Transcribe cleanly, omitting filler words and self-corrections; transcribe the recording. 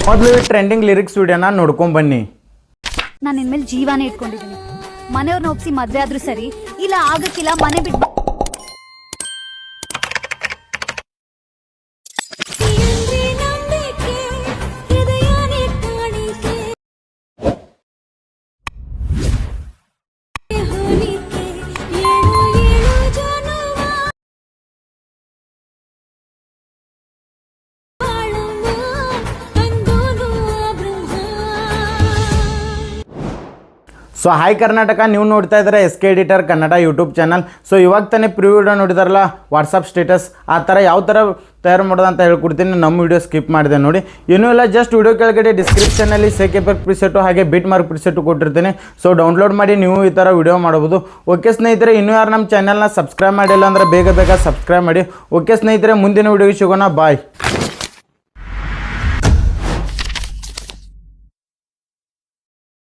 ಮೊದಲು ಈ trending lyrics ವಿಡಿಯೋನ ನೋಡ್ಕೊಂಡ್ ಬನ್ನಿ. ನಾನು ಇನ್ಮೇಲೆ ಜೀವನೇ ಇಟ್ಕೊಂಡಿದ್ದೀನಿ. ಮನೆಯವ್ರನ್ನ ಒಪ್ಸಿ ಮದ್ವೆ ಆದ್ರೂ ಸರಿ, ಇಲ್ಲ ಆಗಕ್ಕಿಲ್ಲ ಮನೆ ಬಿಟ್ಟು ಸೊ ಹಾಯ್ ಕರ್ನಾಟಕ, ನೀವು ನೋಡ್ತಾ ಇದ್ದಾರೆ SK editor Kannada YouTube channel. So ಇವಾಗ ತಾನೇ ಪ್ರೀ ವಿಡಿಯೋ ನೋಡಿದಾರಲ್ಲ, ವಾಟ್ಸಪ್ ಸ್ಟೇಟಸ್ ಆ ಥರ ಯಾವ ಥರ ತಯಾರು ಮಾಡೋದು ಅಂತ ಹೇಳ್ಕೊಡ್ತೀನಿ. ನಮ್ಮ ವಿಡಿಯೋ ಸ್ಕಿಪ್ ಮಾಡಿದೆ ನೋಡಿ. ಏನೂ ಇಲ್ಲ, ಜಸ್ಟ್ ವಿಡಿಯೋ ಕೆಳಗಡೆ ಡಿಸ್ಕ್ರಿಪ್ಷನಲ್ಲಿ ಸೇಕ್ ಎಫೆಕ್ಟ್ ಪ್ರಿಸೆಟು ಹಾಗೆ ಬಿಟ್ ಮಾರ್ಕ್ ಪ್ರಿಸೆಟು ಕೊಟ್ಟಿರ್ತೀನಿ. ಸೊ ಡೌನ್ಲೋಡ್ ಮಾಡಿ ನೀವು ಈ ಥರ ವಿಡಿಯೋ ಮಾಡ್ಬೋದು. ಓಕೆ ಸ್ನೇಹಿತರೆ, ಇನ್ನೂ ಯಾರು ನಮ್ಮ ಚಾನಲ್ನ ಸಬ್ಸ್ಕ್ರೈಬ್ ಮಾಡಿಲ್ಲ ಅಂದರೆ ಬೇಗ ಬೇಗ ಸಬ್ಸ್ಕ್ರೈಬ್ ಮಾಡಿ. ಓಕೆ ಸ್ನೇಹಿತರೆ, ಮುಂದಿನ ವಿಡಿಯೋಗೆ ಸಿಗೋಣ. ಬಾಯ್.